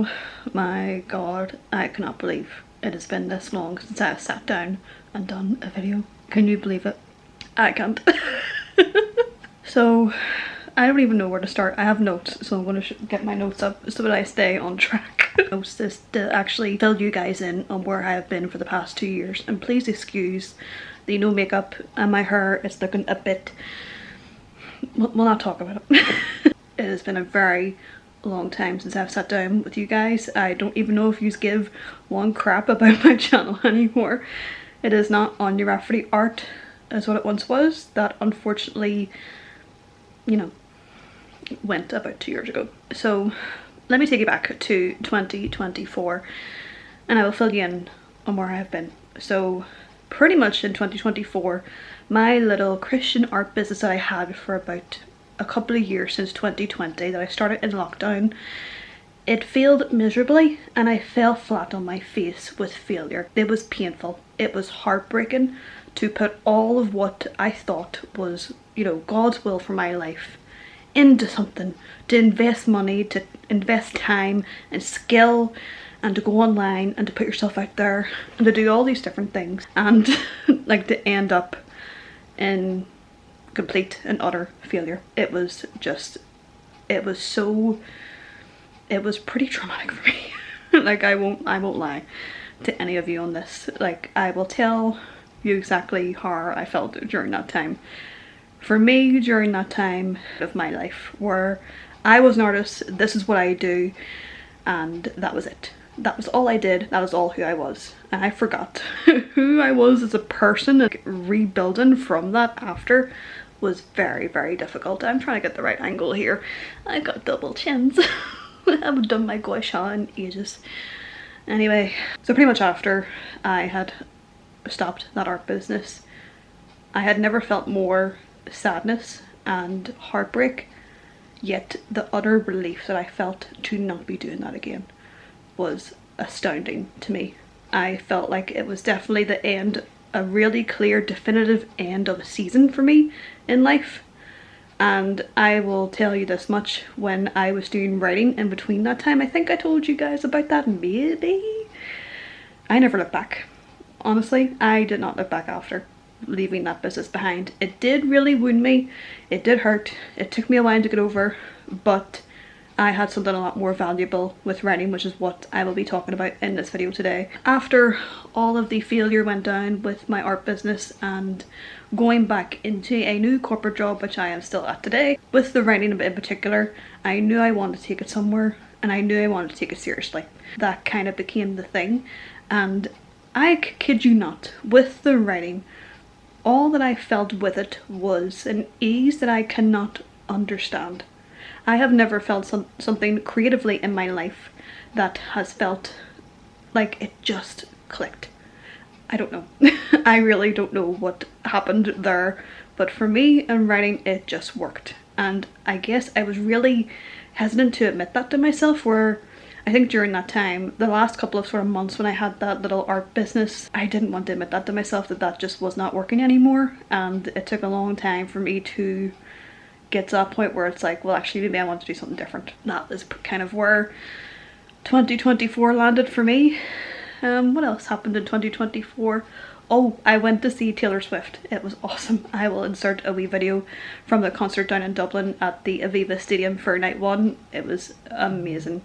Oh my god, I cannot believe it has been this long since I have sat down and done a video. Can you believe it? I can't. So I don't even know where to start. I have notes, so I'm going to get my notes up so that I stay on track. Notes this to actually fill you guys in on where I have been for the past 2 years, and please excuse the no makeup and my hair is looking a bit, we'll not talk about it. It has been a very long time since I've sat down with you guys. I don't even know if you give one crap about my channel anymore. It is not on your Rafferty art as what it once was. That unfortunately, you know, went about 2 years ago. So let me take you back to 2024 and I will fill you in on where I have been. So pretty much in 2024, my little Christian art business that I had for about a couple of years since 2020 that I started in lockdown, it failed miserably and I fell flat on my face with failure. It was painful. It was heartbreaking to put all of what I thought was, you know, God's will for my life into something, to invest money, to invest time and skill, and to go online and to put yourself out there and to do all these different things, and like to end up in complete and utter failure. It was just, it was pretty traumatic for me. Like I won't lie to any of you on this. Like I will tell you exactly how I felt during that time. For me, during that time of my life where I was an artist, this is what I do, and that was it. That was all I did. That was all who I was. And I forgot who I was as a person. Like, rebuilding from that after was very, very difficult. I'm trying to get the right angle here. I've got double chins. I haven't done my gua sha in ages. Anyway, so pretty much after I had stopped that art business, I had never felt more sadness and heartbreak, yet the utter relief that I felt to not be doing that again was astounding to me. I felt like it was definitely the end, a really clear definitive end of a season for me in life. And I will tell you this much, when I was doing writing in between that time, I think I told you guys about that maybe, I never looked back. Honestly, I did not look back after leaving that business behind. It did really wound me, it did hurt, it took me a while to get over, but I had something a lot more valuable with writing, which is what I will be talking about in this video today. After all of the failure went down with my art business and going back into a new corporate job, which I am still at today, with the writing in particular, I knew I wanted to take it somewhere and I knew I wanted to take it seriously. That kind of became the thing, and I kid you not, with the writing, all that I felt with it was an ease that I cannot understand. I have never felt something creatively in my life that has felt like it just clicked. I don't know. I really don't know what happened there, but for me in writing it just worked. And I guess I was really hesitant to admit that to myself, where I think during that time, the last couple of sort of months when I had that little art business, I didn't want to admit that to myself, that that just was not working anymore. And it took a long time for me to get to that point where it's like, well, actually maybe I want to do something different. That is kind of where 2024 landed for me. What else happened in 2024? Oh, I went to see Taylor Swift. It was awesome. I will insert a wee video from the concert down in Dublin at the Aviva Stadium for night one. It was amazing.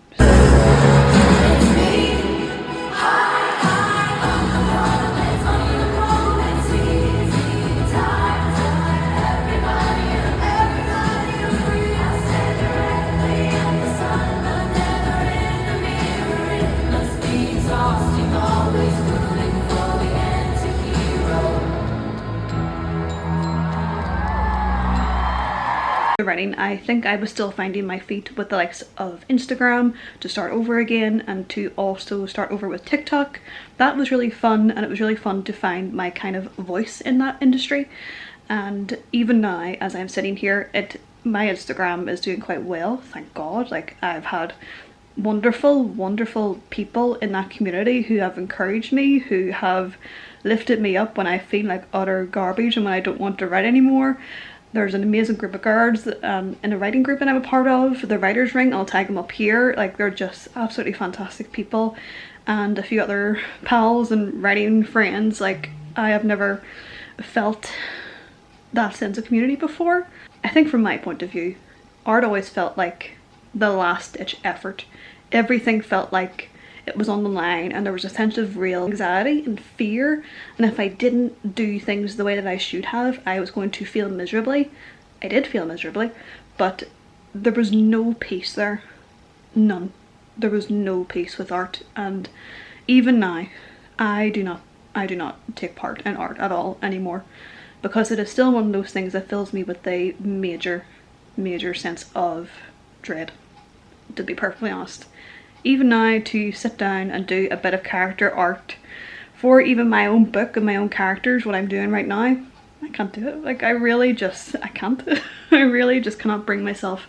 Writing, I think I was still finding my feet with the likes of Instagram to start over again, and to also start over with TikTok. That was really fun, and it was really fun to find my kind of voice in that industry. And even now, as I'm sitting here, my Instagram is doing quite well, thank God. Like, I've had wonderful people in that community who have encouraged me, who have lifted me up when I feel like utter garbage and when I don't want to write anymore. There's an amazing group of girls in a writing group that I'm a part of, the Writers Ring. I'll tag them up here. Like, they're just absolutely fantastic people, and a few other pals and writing friends. Like, I have never felt that sense of community before. I think from my point of view, art always felt like the last ditch effort. Everything felt like it was on the line, and there was a sense of real anxiety and fear, and if I didn't do things the way that I should have, I was going to feel miserably. I did feel miserably, but there was no peace there. None. There was no peace with art, and even now I do not take part in art at all anymore, because it is still one of those things that fills me with a major sense of dread, to be perfectly honest. Even now, to sit down and do a bit of character art for even my own book and my own characters, what I'm doing right now, I can't do it. Like, I can't. I really just cannot bring myself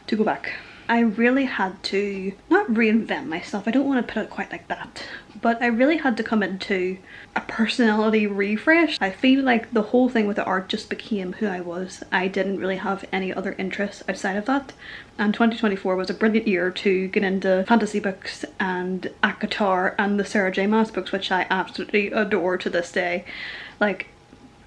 to go back. I really had to, not reinvent myself, I don't want to put it quite like that, but I really had to come into a personality refresh. I feel like the whole thing with the art just became who I was. I didn't really have any other interests outside of that, and 2024 was a brilliant year to get into fantasy books and ACOTAR and the Sarah J Maas books, which I absolutely adore to this day. Like,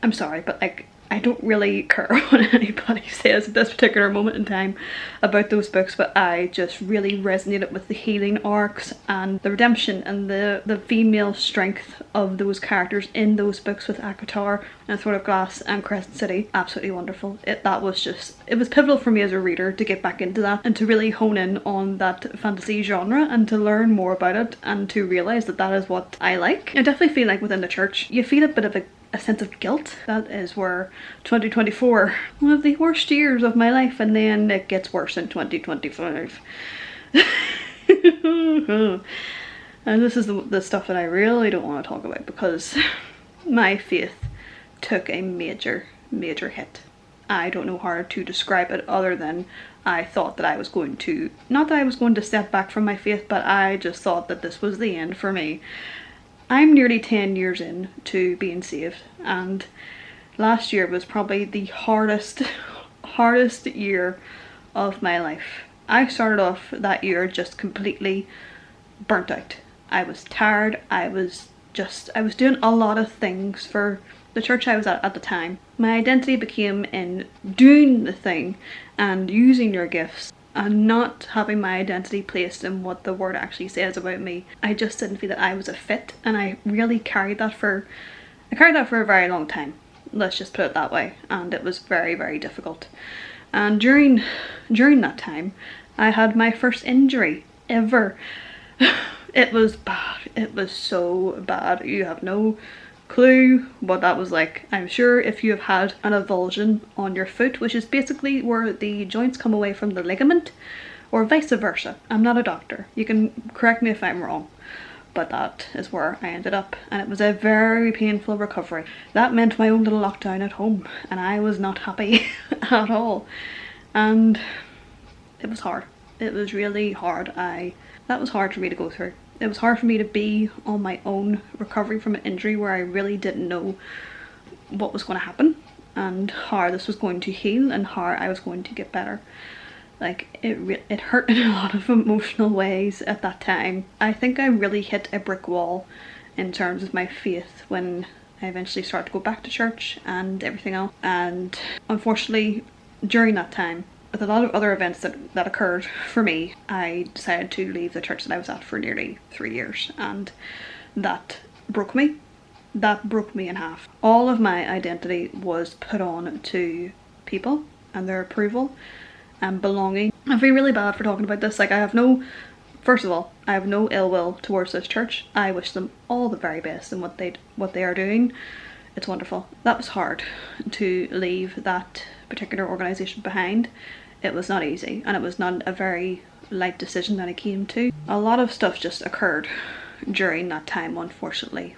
I'm sorry, but like, I don't really care what anybody says at this particular moment in time about those books, but I just really resonated with the healing arcs and the redemption and the female strength of those characters in those books with ACOTAR and Throne of Glass and Crescent City. Absolutely wonderful. It was pivotal for me as a reader to get back into that and to really hone in on that fantasy genre and to learn more about it and to realise that that is what I like. I definitely feel like within the church you feel a bit of a sense of guilt. That is where 2024, one of the worst years of my life, and then it gets worse in 2025. And this is the stuff that I really don't want to talk about, because my faith took a major hit. I don't know how to describe it other than I thought that I was going to, not that I was going to step back from my faith, but I just thought that this was the end for me. I'm nearly 10 years in to being saved, and last year was probably the hardest year of my life. I started off that year just completely burnt out. I was tired. I was doing a lot of things for the church I was at the time. My identity became in doing the thing and using your gifts, and not having my identity placed in what the word actually says about me. I just didn't feel that I was a fit, and I really carried that for a very long time. Let's just put it that way. And it was very difficult. And during that time, I had my first injury ever. It was bad. It was so bad. You have no clue what that was like. I'm sure if you have had an avulsion on your foot, which is basically where the joints come away from the ligament, or vice versa. I'm not a doctor. You can correct me if I'm wrong, but that is where I ended up, and it was a very painful recovery. That meant my own little lockdown at home, and I was not happy at all. And it was hard. It was really hard. That was hard for me to go through. It was hard for me to be on my own recovering from an injury where I really didn't know what was going to happen and how this was going to heal and how I was going to get better. Like, it hurt in a lot of emotional ways at that time. I think I really hit a brick wall in terms of my faith when I eventually started to go back to church and everything else. And unfortunately, during that time, with a lot of other events that occurred for me, I decided to leave the church that I was at for nearly 3 years, and that broke me. That broke me in half. All of my identity was put on to people and their approval and belonging. I feel really bad for talking about this. Like, first of all, I have no ill will towards this church. I wish them all the very best in what they are doing. It's wonderful. That was hard, to leave that particular organisation behind. It was not easy, and it was not a very light decision that I came to. A lot of stuff just occurred during that time, unfortunately.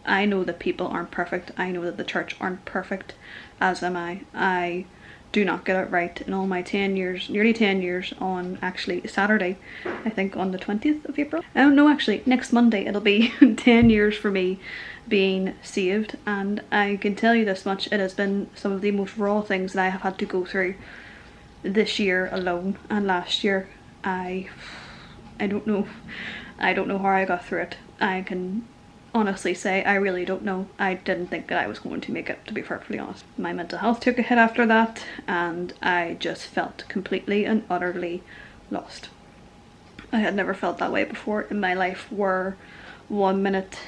I know that people aren't perfect. I know that the church aren't perfect, as am I. I do not get it right in all my 10 years, nearly 10 years on actually Saturday, I think on the 20th of April. Oh no, actually next Monday it'll be 10 years for me being saved, and I can tell you this much, it has been some of the most raw things that I have had to go through this year alone, and last year I don't know how I got through it. I can honestly say I really don't know. I didn't think that I was going to make it, to be perfectly honest. My mental health took a hit after that, and I just felt completely and utterly lost. I had never felt that way before in my life, where 1 minute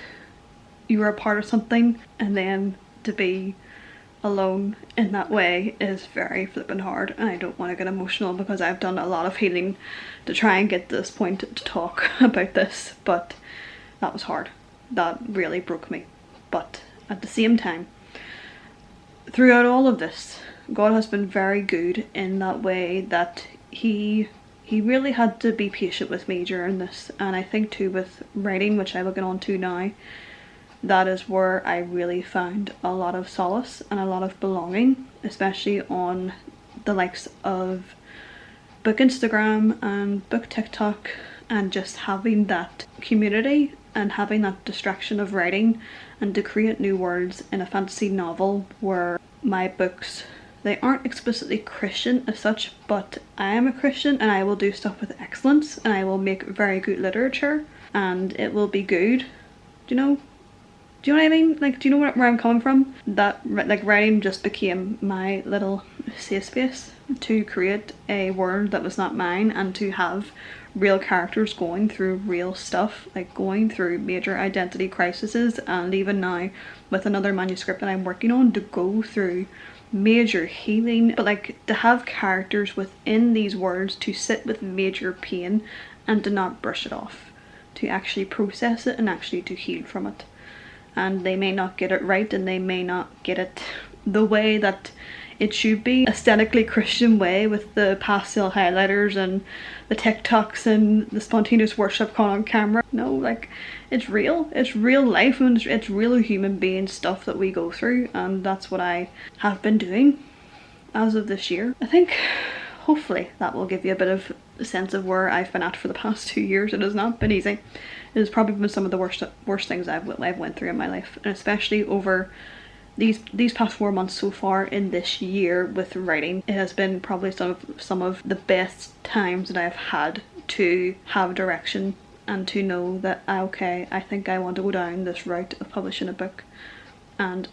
you were a part of something and then to be alone in that way is very flippin' hard. And I don't want to get emotional because I've done a lot of healing to try and get to this point to talk about this, but that was hard. That really broke me. But at the same time, throughout all of this, God has been very good in that way that he really had to be patient with me during this. And I think too with writing, which I will get on to now, that is where I really found a lot of solace and a lot of belonging, especially on the likes of book Instagram and book TikTok, and just having that community and having that distraction of writing, and to create new worlds in a fantasy novel where my books, they aren't explicitly Christian as such, but I am a Christian and I will do stuff with excellence and I will make very good literature and it will be good, you know? Do you know what I mean? Like, do you know where I'm coming from? That, like, writing just became my little safe space to create a world that was not mine, and to have real characters going through real stuff, like going through major identity crises, and even now with another manuscript that I'm working on, to go through major healing, but like to have characters within these worlds to sit with major pain and to not brush it off, to actually process it and actually to heal from it. And they may not get it right, and they may not get it the way that it should be, aesthetically Christian way, with the pastel highlighters and the TikToks and the spontaneous worship caught on camera. No, like, it's real life, and it's real human being stuff that we go through, and that's what I have been doing as of this year. I think hopefully that will give you a bit of a sense of where I've been at for the past 2 years. It has not been easy. It has probably been some of the worst things I've went through in my life, and especially over these past 4 months so far in this year with writing. It has been probably some of the best times that I've had to have direction and to know that, okay, I think I want to go down this route of publishing a book. And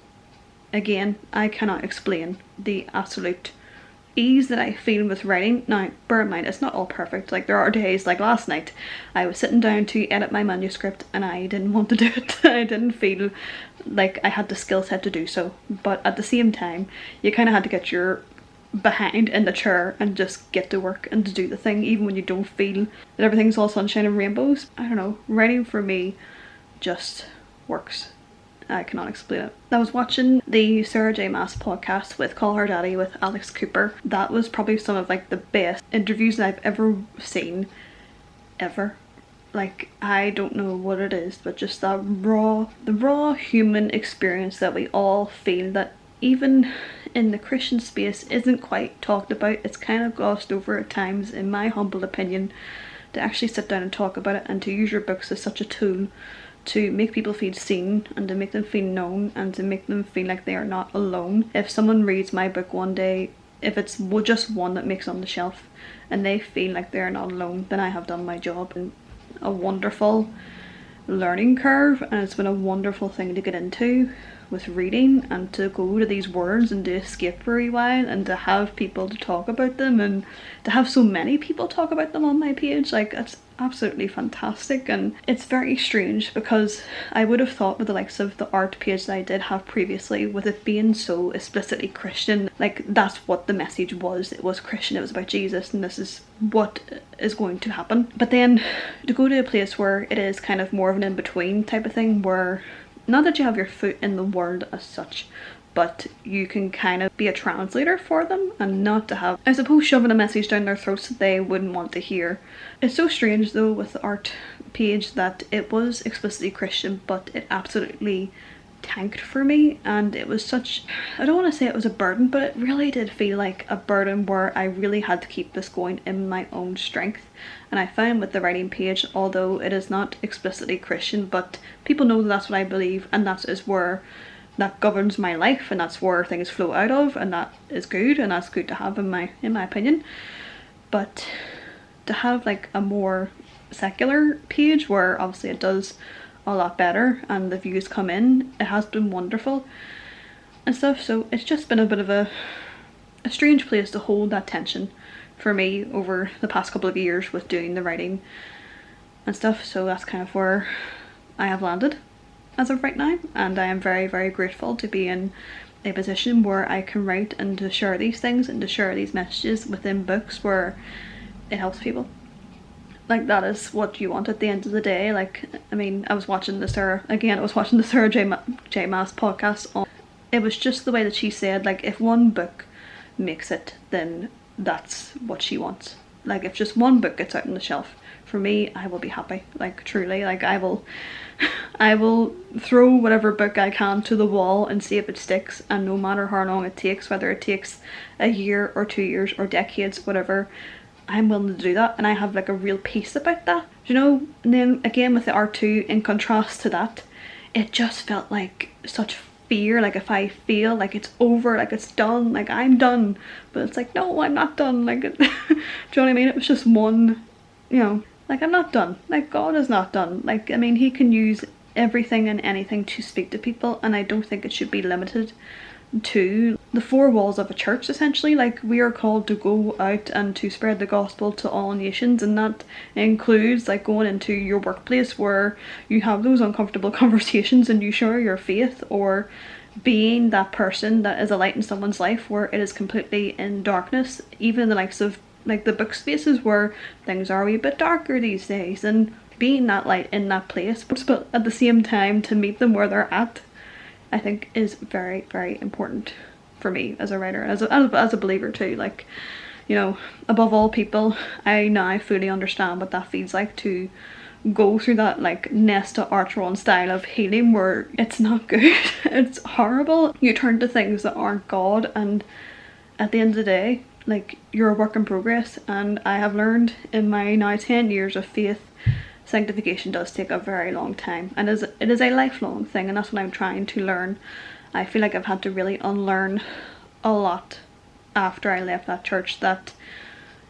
again, I cannot explain the absolute ease that I feel with writing. Now, bear in mind, it's not all perfect. Like, there are days, like last night, I was sitting down to edit my manuscript and I didn't want to do it. I didn't feel like I had the skill set to do so. But at the same time, you kind of had to get your behind in the chair and just get to work and to do the thing, even when you don't feel that everything's all sunshine and rainbows. I don't know, writing for me just works. I cannot explain it. I was watching the Sarah J Maas podcast with Call Her Daddy with Alex Cooper. That was probably some of like the best interviews that I've ever seen, ever. Like, I don't know what it is, but just that the raw human experience that we all feel, that even in the Christian space isn't quite talked about. It's kind of glossed over at times, in my humble opinion, to actually sit down and talk about it, and to use your books as such a tool to make people feel seen and to make them feel known and to make them feel like they are not alone. If someone reads my book one day, if it's just one that makes it on the shelf, and they feel like they're not alone, then I have done my job. And a wonderful learning curve, and it's been a wonderful thing to get into with reading, and to go to these words and to escape for a while, and to have people to talk about them, and to have so many people talk about them on my page. Like, that's absolutely fantastic. And it's very strange because I would have thought with the likes of the art page that I did have previously, with it being so explicitly Christian, like, that's what the message was. It was Christian, it was about Jesus, and this is what is going to happen. But then to go to a place where it is kind of more of an in-between type of thing, where not that you have your foot in the world as such, but you can kind of be a translator for them, and not to have, I suppose, shoving a message down their throats that they wouldn't want to hear. It's so strange though with the art page that it was explicitly Christian, but it absolutely tanked for me, and it was such, I don't want to say it was a burden, but it really did feel like a burden where I really had to keep this going in my own strength. And I found with the writing page, although it is not explicitly Christian, but people know that that's what I believe, and that is where that governs my life, and that's where things flow out of, and that is good, and that's good to have in my opinion. But to have like a more secular page where obviously it does a lot better and the views come in, it has been wonderful and stuff. So it's just been a bit of a strange place to hold that tension for me over the past couple of years with doing the writing and stuff. So that's kind of where I have landed as of right now, and I am very, very grateful to be in a position where I can write and to share these things and to share these messages within books where it helps people. Like, that is what you want at the end of the day. Like, I mean, I was watching the Sarah J Maas podcast. It was just the way that she said, like, if one book makes it, then that's what she wants. Like, if just one book gets out on the shelf, for me, I will be happy. Like, truly, like, I will throw whatever book I can to the wall and see if it sticks, and no matter how long it takes, whether it takes a year or 2 years or decades, whatever, I'm willing to do that, and I have like a real peace about that, you know. And then again with the R2, in contrast to that, it just felt like such fear. Like, if I feel like it's over, like it's done, like I'm done, but it's like, no, I'm not done. Like, do you know what I mean? It was just one, you know, like, I'm not done. Like, God is not done. Like, I mean, he can use everything and anything to speak to people, and I don't think it should be limited to the four walls of a church, essentially. Like, we are called to go out and to spread the gospel to all nations, and that includes like going into your workplace where you have those uncomfortable conversations and you share your faith, or being that person that is a light in someone's life where it is completely in darkness, even in the likes of like the book spaces where things are a wee bit darker these days, and being that light in that place, but at the same time to meet them where they're at, I think is very, very important for me as a writer, as a believer too. Like, you know, above all people, I now fully understand what that feels like to go through that like Nesta Archeron style of healing where it's not good. It's horrible. You turn to things that aren't God, and at the end of the day, like, you're a work in progress. And I have learned in my now 10 years of faith, sanctification does take a very long time, and it is a lifelong thing, and that's what I'm trying to learn. I feel like I've had to really unlearn a lot after I left that church, that,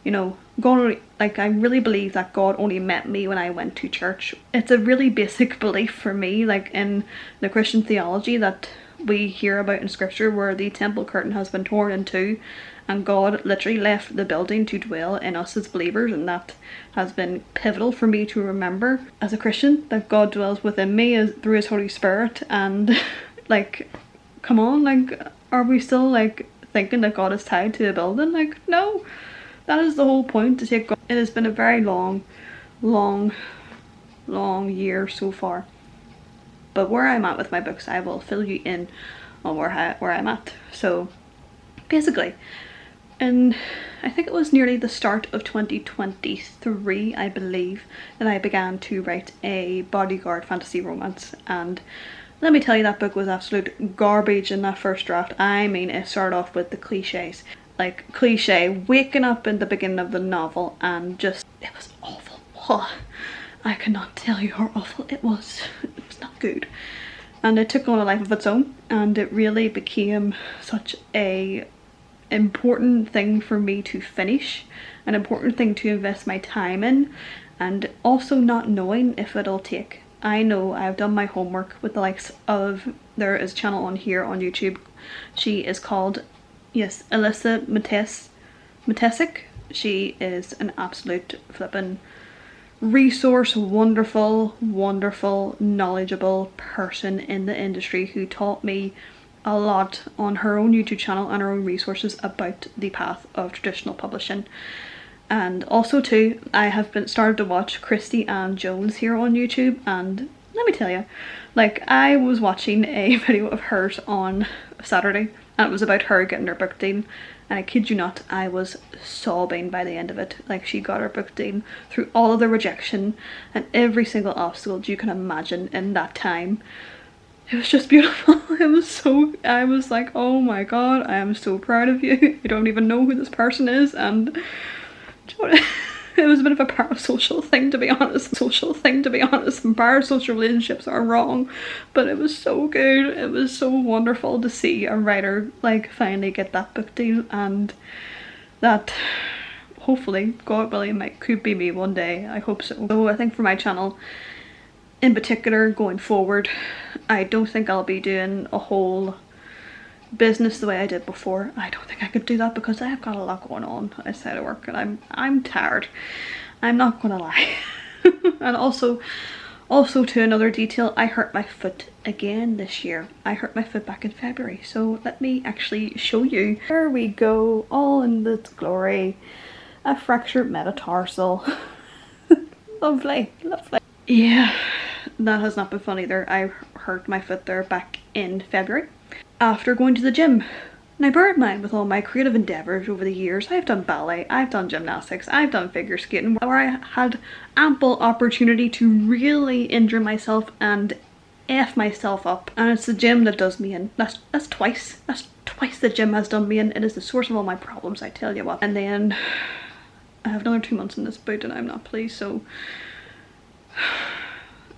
you know, God, like, I really believe that God only met me when I went to church. It's a really basic belief for me, like in the Christian theology that we hear about in scripture, where the temple curtain has been torn in two and God literally left the building to dwell in us as believers, and that has been pivotal for me to remember as a Christian, that God dwells within me through his Holy Spirit. And like, come on, like, are we still like thinking that God is tied to a building? Like, no, that is the whole point, to take God. It has been a very long year so far, but where I'm at with my books, I will fill you in on where I'm at. So basically, and I think it was nearly the start of 2023, I believe, that I began to write a bodyguard fantasy romance. And let me tell you, that book was absolute garbage in that first draft. I mean, it started off with the cliches. Like, cliche waking up in the beginning of the novel, and just, it was awful. Oh, I cannot tell you how awful it was. It was not good. And it took on a life of its own, and it really became such a important thing for me to finish, an important thing to invest my time in, and also not knowing if it'll take. I know I've done my homework with the likes of, there is a channel on here on YouTube, she is called, yes, Alyssa Matesic. She is an absolute flippin' resource, wonderful, knowledgeable person in the industry, who taught me a lot on her own YouTube channel and her own resources about the path of traditional publishing. And also too, I have started to watch Christy Ann Jones here on YouTube, and let me tell you, like, I was watching a video of hers on Saturday, and it was about her getting her book deal, and I kid you not, I was sobbing by the end of it. Like, she got her book deal through all of the rejection and every single obstacle you can imagine in that time. it was just beautiful. It was so, I was like, oh my god, I am so proud of you. I don't even know who this person is, and it was a bit of a parasocial thing, to be honest. And parasocial relationships are wrong, but it was so good. It was so wonderful to see a writer like finally get that book deal, and that hopefully, God willing, could be me one day. I hope so. So I think for my channel in particular going forward, I don't think I'll be doing a whole business the way I did before. I don't think I could do that because I have got a lot going on outside of work, and I'm tired. I'm not gonna lie. And also to another detail, I hurt my foot again this year. I hurt my foot back in February, so let me actually show you. There we go, all in its glory. A fractured metatarsal. Lovely, lovely. Yeah, that has not been fun either. I hurt my foot there back in February after going to the gym. Now bear in mind, with all my creative endeavours over the years, I've done ballet, I've done gymnastics, I've done figure skating, where I had ample opportunity to really injure myself and F myself up. And it's the gym that does me in. That's twice the gym has done me in. It is the source of all my problems, I tell you what. And then I have another 2 months in this boot and I'm not pleased, so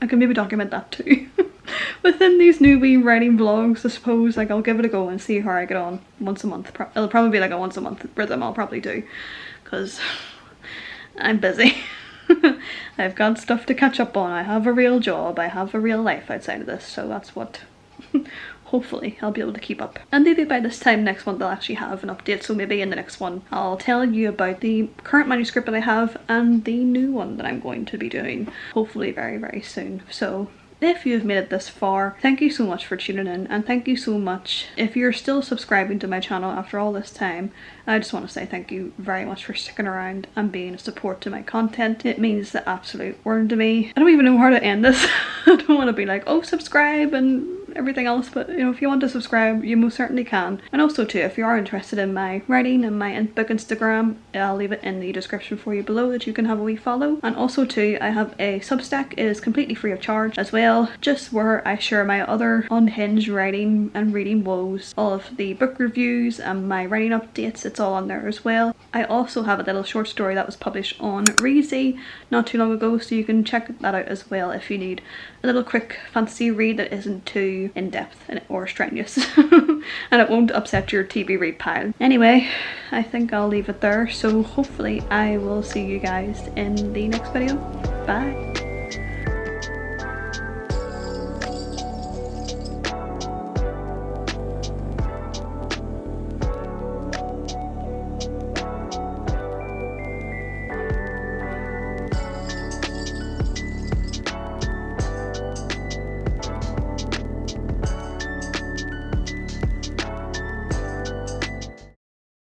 I can maybe document that too. Within these newbie writing vlogs, I suppose. Like, I'll give it a go and see how I get on once a month. It'll probably be like a once a month rhythm I'll probably do, because I'm busy. I've got stuff to catch up on. I have a real job, I have a real life outside of this, so that's what hopefully I'll be able to keep up. And maybe by this time next month I'll actually have an update, so maybe in the next one I'll tell you about the current manuscript that I have and the new one that I'm going to be doing, hopefully very, very soon. So if you've made it this far, thank you so much for tuning in, and thank you so much if you're still subscribing to my channel after all this time. I just want to say thank you very much for sticking around and being a support to my content. It means the absolute world to me. I don't even know how to end this. I don't want to be like, oh, subscribe and everything else, but you know, if you want to subscribe, you most certainly can. And also too, if you are interested in my writing and my book Instagram, I'll leave it in the description for you below that you can have a wee follow. And also too, I have a Substack. It is completely free of charge as well, just where I share my other unhinged writing and reading woes, all of the book reviews and my writing updates. It's all on there as well. I also have a little short story that was published on Reezy not too long ago, so you can check that out as well if you need a little quick fantasy read that isn't too in-depth or strenuous and it won't upset your TV read pile. Anyway, I think I'll leave it there, so hopefully I will see you guys in the next video. Bye!